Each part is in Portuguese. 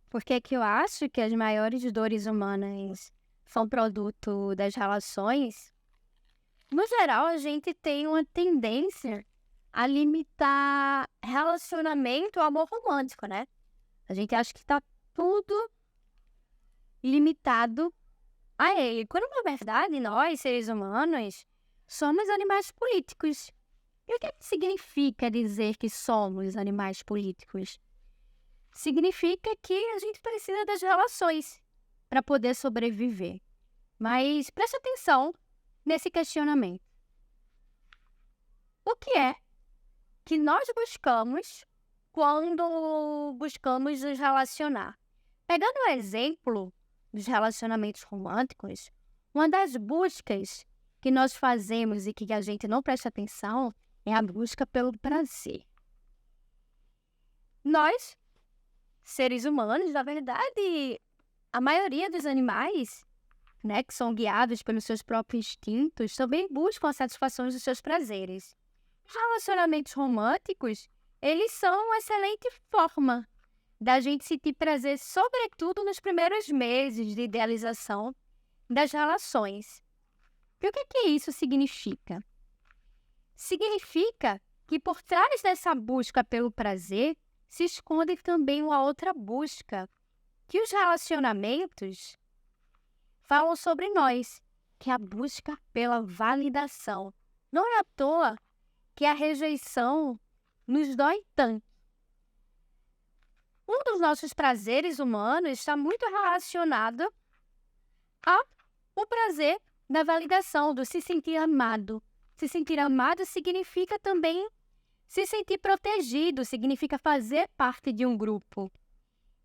Por que que eu acho que as maiores dores humanas são produto das relações? No geral, a gente tem uma tendência a limitar relacionamento ao amor romântico, né? A gente acha que tá tudo limitado a ele. Quando, na verdade, nós, seres humanos, somos animais políticos. E o que é que significa dizer que somos animais políticos? Significa que a gente precisa das relações para poder sobreviver. Mas preste atenção nesse questionamento. O que é que nós buscamos quando buscamos nos relacionar? Pegando o exemplo dos relacionamentos românticos, uma das buscas que nós fazemos e que a gente não presta atenção é a busca pelo prazer. Nós, seres humanos, na verdade, a maioria dos animais, né, que são guiados pelos seus próprios instintos, também buscam a satisfação dos seus prazeres. Os relacionamentos românticos, eles são uma excelente forma da gente sentir prazer, sobretudo nos primeiros meses de idealização das relações. E o que isso significa? Significa que por trás dessa busca pelo prazer se esconde também uma outra busca, que os relacionamentos falam sobre nós, que é a busca pela validação. Não é à toa que a rejeição nos dói tanto. Um dos nossos prazeres humanos está muito relacionado ao prazer da validação, do se sentir amado. Se sentir amado significa também se sentir protegido, significa fazer parte de um grupo.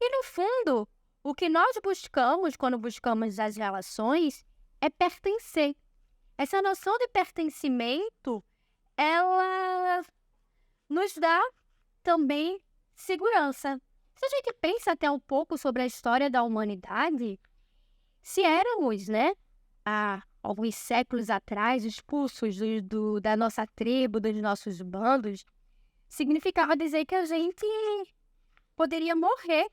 E, no fundo, o que nós buscamos quando buscamos as relações é pertencer. Essa noção de pertencimento, ela nos dá também segurança. Se a gente pensa até um pouco sobre a história da humanidade, se éramos, né, há alguns séculos atrás, expulsos da nossa tribo, dos nossos bandos, significava dizer que a gente poderia morrer,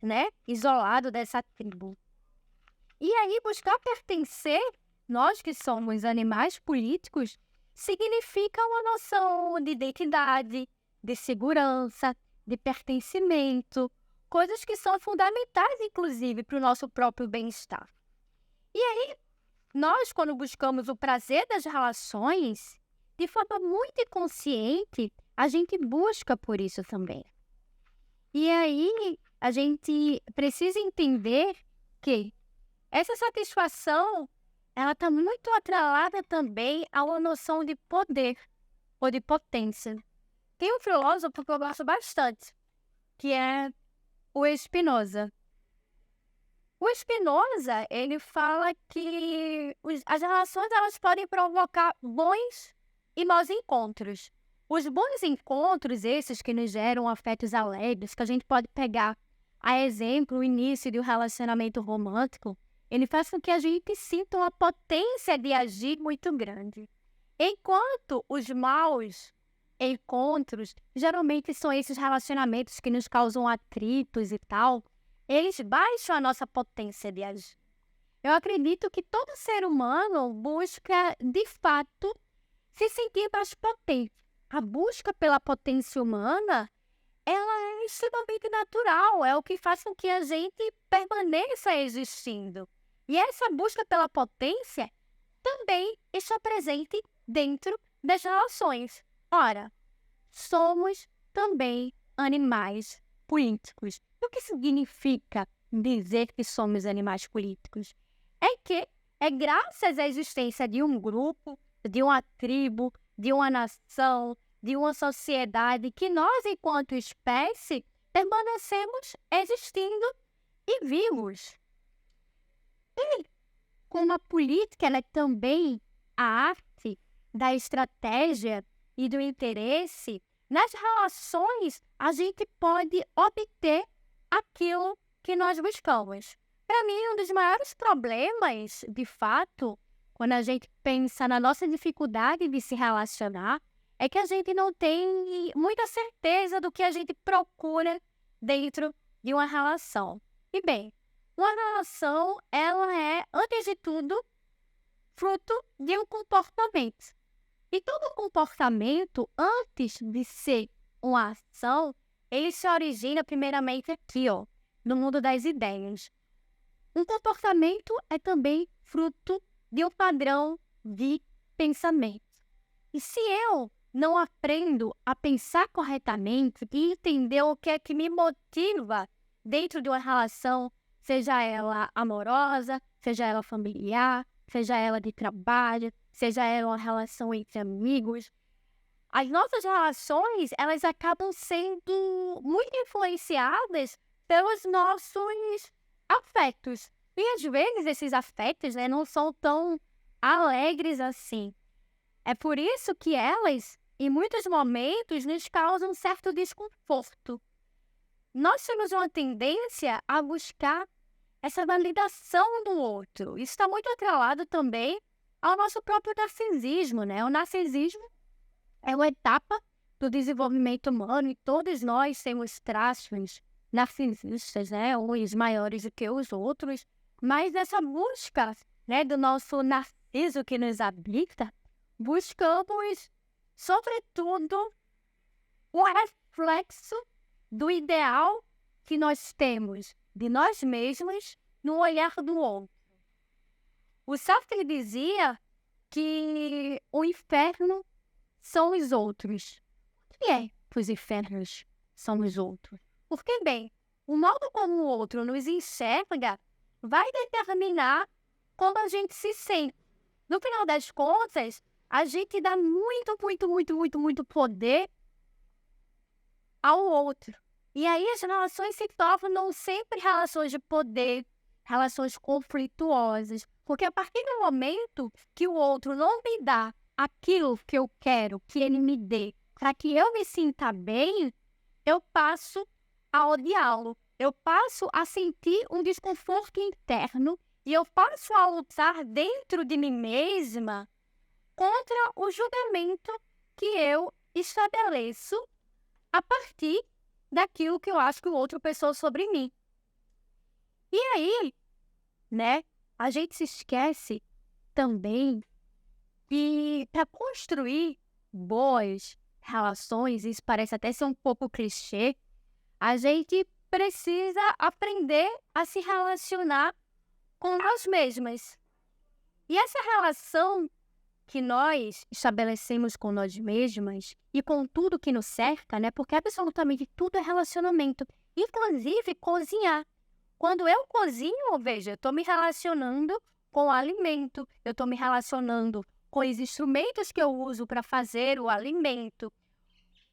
né, isolado dessa tribo. E aí, buscar pertencer, nós que somos animais políticos, significa uma noção de identidade, de segurança, de pertencimento, coisas que são fundamentais, inclusive, para o nosso próprio bem-estar. E aí, nós, quando buscamos o prazer das relações, de forma muito inconsciente, a gente busca por isso também. E aí, a gente precisa entender que essa satisfação, ela está muito atrelada também a uma noção de poder ou de potência. Tem um filósofo que eu gosto bastante, que é o Spinoza. O Spinoza, ele fala que as relações elas podem provocar bons e maus encontros. Os bons encontros, esses que nos geram afetos alegres, que a gente pode pegar a exemplo o início de um relacionamento romântico, ele faz com que a gente sinta uma potência de agir muito grande. Enquanto os maus encontros, geralmente são esses relacionamentos que nos causam atritos e tal, eles baixam a nossa potência de agir. Eu acredito que todo ser humano busca, de fato, se sentir mais potente. A busca pela potência humana, ela é extremamente natural, é o que faz com que a gente permaneça existindo. E essa busca pela potência também está presente dentro das relações. Ora, somos também animais políticos. O que significa dizer que somos animais políticos? É que é graças à existência de um grupo, de uma tribo, de uma nação, de uma sociedade que nós, enquanto espécie, permanecemos existindo e vivos. E como a política ela é também a arte da estratégia e do interesse, nas relações a gente pode obter aquilo que nós buscamos. Para mim, um dos maiores problemas, de fato, quando a gente pensa na nossa dificuldade de se relacionar, é que a gente não tem muita certeza do que a gente procura dentro de uma relação. E bem, uma relação, ela é, antes de tudo, fruto de um comportamento. E todo comportamento, antes de ser uma ação, ele se origina primeiramente aqui, ó, no mundo das ideias. Um comportamento é também fruto de um padrão de pensamento. E se eu não aprendo a pensar corretamente e entender o que é que me motiva dentro de uma relação, seja ela amorosa, seja ela familiar, seja ela de trabalho, seja ela uma relação entre amigos, as nossas relações, elas acabam sendo muito influenciadas pelos nossos afetos. E às vezes esses afetos, né, não são tão alegres assim. É por isso que elas, em muitos momentos, nos causam certo desconforto. Nós temos uma tendência a buscar essa validação do outro. Isso está muito atrelado também ao nosso próprio narcisismo, né? O narcisismo é uma etapa do desenvolvimento humano e todos nós temos traços narcisistas, né? Uns maiores do que os outros, mas essa busca, né, do nosso narciso que nos habita, buscamos, sobretudo, o reflexo do ideal que nós temos de nós mesmos no olhar do outro. O Sartre dizia que o inferno são os outros. O que é que os infernos são os outros? Porque, bem, o modo como o outro nos enxerga vai determinar como a gente se sente. No final das contas, a gente dá muito poder ao outro. E aí as relações se tornam sempre relações de poder, relações conflituosas. Porque a partir do momento que o outro não me dá aquilo que eu quero que ele me dê, para que eu me sinta bem, eu passo a odiá-lo. Eu passo a sentir um desconforto interno e eu passo a lutar dentro de mim mesma contra o julgamento que eu estabeleço a partir daquilo que eu acho que o outro pensou sobre mim. E aí, né, a gente se esquece também que para construir boas relações, isso parece até ser um pouco clichê, a gente precisa aprender a se relacionar com nós mesmas. E essa relação que nós estabelecemos com nós mesmas e com tudo que nos cerca, né? Porque absolutamente tudo é relacionamento, inclusive cozinhar. Quando eu cozinho, veja, eu estou me relacionando com o alimento, eu estou me relacionando com os instrumentos que eu uso para fazer o alimento.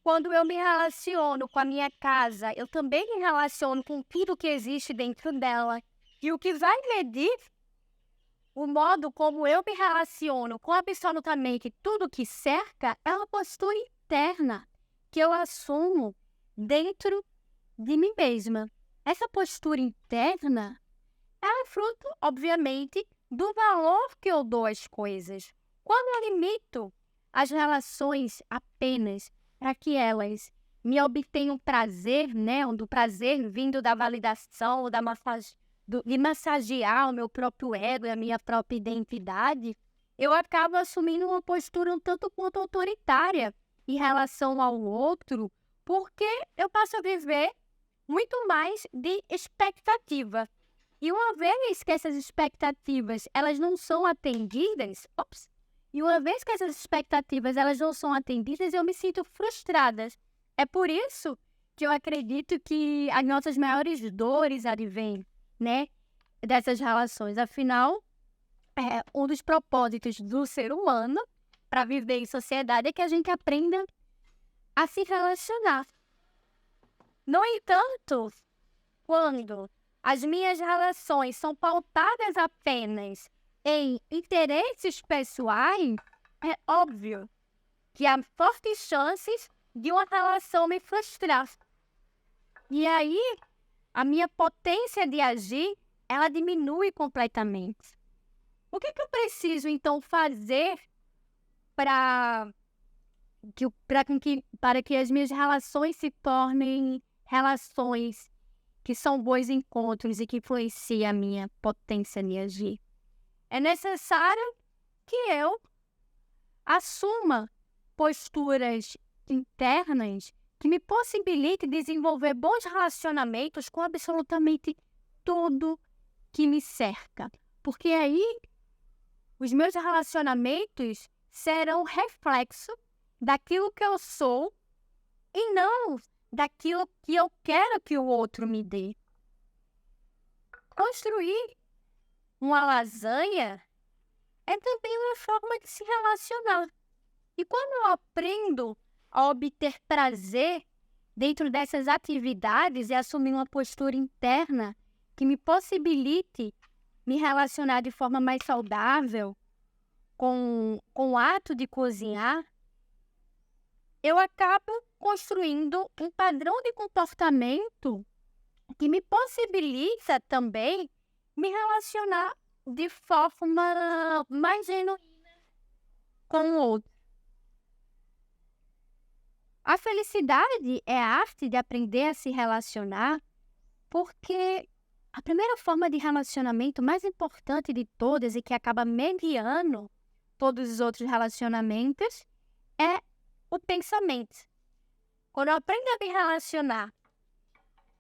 Quando eu me relaciono com a minha casa, eu também me relaciono com tudo que existe dentro dela. E o que vai medir o modo como eu me relaciono com absolutamente tudo que cerca é uma postura interna que eu assumo dentro de mim mesma. Essa postura interna é fruto, obviamente, do valor que eu dou às coisas. Quando eu limito as relações apenas para que elas me obtenham prazer, né? Do prazer vindo da validação, de massagear o meu próprio ego e a minha própria identidade, eu acabo assumindo uma postura um tanto quanto autoritária em relação ao outro, porque eu passo a viver muito mais de expectativa. E uma vez que essas expectativas elas não são atendidas, eu me sinto frustrada. É por isso que eu acredito que as nossas maiores dores advêm, né, dessas relações. Afinal, um dos propósitos do ser humano para viver em sociedade é que a gente aprenda a se relacionar. No entanto, quando as minhas relações são pautadas apenas em interesses pessoais, é óbvio que há fortes chances de uma relação me frustrar. E aí, a minha potência de agir, ela diminui completamente. O que eu preciso, então, fazer para que as minhas relações se tornem relações que são bons encontros e que influenciam a minha potência de agir. É necessário que eu assuma posturas internas que me possibilitem desenvolver bons relacionamentos com absolutamente tudo que me cerca. Porque aí os meus relacionamentos serão reflexo daquilo que eu sou e não daquilo que eu quero que o outro me dê. Construir uma lasanha é também uma forma de se relacionar. E quando eu aprendo a obter prazer dentro dessas atividades e assumir uma postura interna que me possibilite me relacionar de forma mais saudável com o ato de cozinhar, eu acabo construindo um padrão de comportamento que me possibilita também me relacionar de forma mais genuína com o outro. A felicidade é a arte de aprender a se relacionar, porque a primeira forma de relacionamento mais importante de todas e que acaba mediando todos os outros relacionamentos é o pensamento. Quando eu aprendo a me relacionar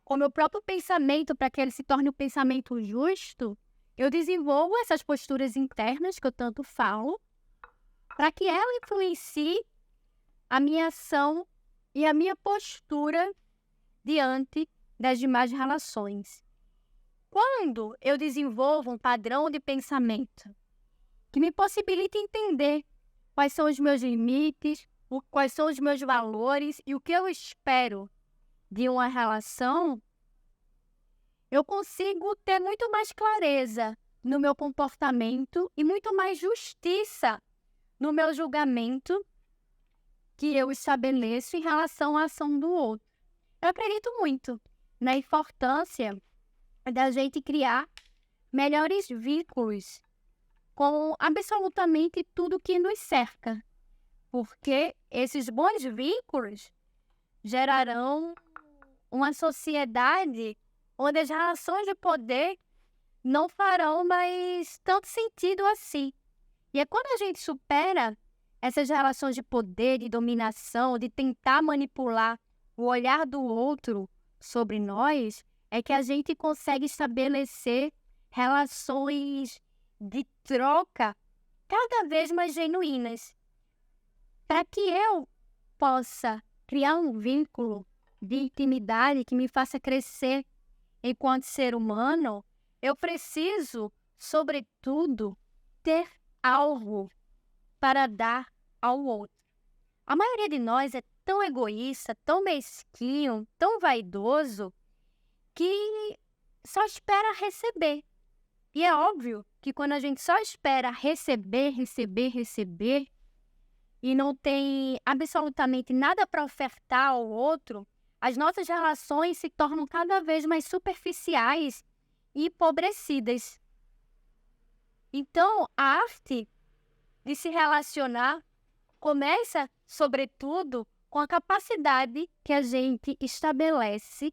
com o meu próprio pensamento para que ele se torne um pensamento justo, eu desenvolvo essas posturas internas que eu tanto falo, para que ela influencie a minha ação e a minha postura diante das demais relações. Quando eu desenvolvo um padrão de pensamento que me possibilita entender quais são os meus limites, quais são os meus valores e o que eu espero de uma relação, eu consigo ter muito mais clareza no meu comportamento e muito mais justiça no meu julgamento que eu estabeleço em relação à ação do outro. Eu acredito muito na importância da gente criar melhores vínculos com absolutamente tudo que nos cerca, porque esses bons vínculos gerarão uma sociedade onde as relações de poder não farão mais tanto sentido assim. E é quando a gente supera essas relações de poder, de dominação, de tentar manipular o olhar do outro sobre nós, é que a gente consegue estabelecer relações de troca cada vez mais genuínas. Para que eu possa criar um vínculo de intimidade que me faça crescer enquanto ser humano, eu preciso, sobretudo, ter algo para dar ao outro. A maioria de nós é tão egoísta, tão mesquinho, tão vaidoso, que só espera receber. E é óbvio que quando a gente só espera receber e não tem absolutamente nada para ofertar ao outro, as nossas relações se tornam cada vez mais superficiais e empobrecidas. Então, a arte de se relacionar começa, sobretudo, com a capacidade que a gente estabelece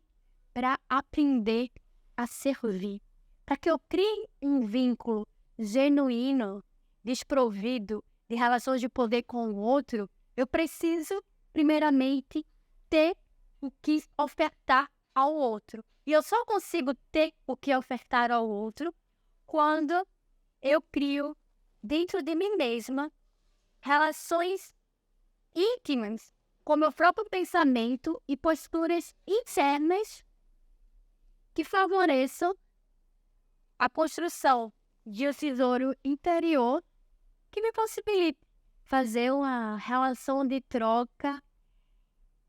para aprender a servir. Para que eu crie um vínculo genuíno, desprovido de relações de poder com o outro, eu preciso, primeiramente, ter o que ofertar ao outro. E eu só consigo ter o que ofertar ao outro quando eu crio, dentro de mim mesma, relações íntimas com meu próprio pensamento e posturas internas que favoreçam a construção de um tesouro interior que me possibilite fazer uma relação de troca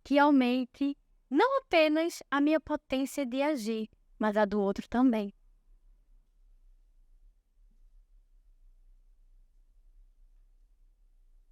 que aumente não apenas a minha potência de agir, mas a do outro também.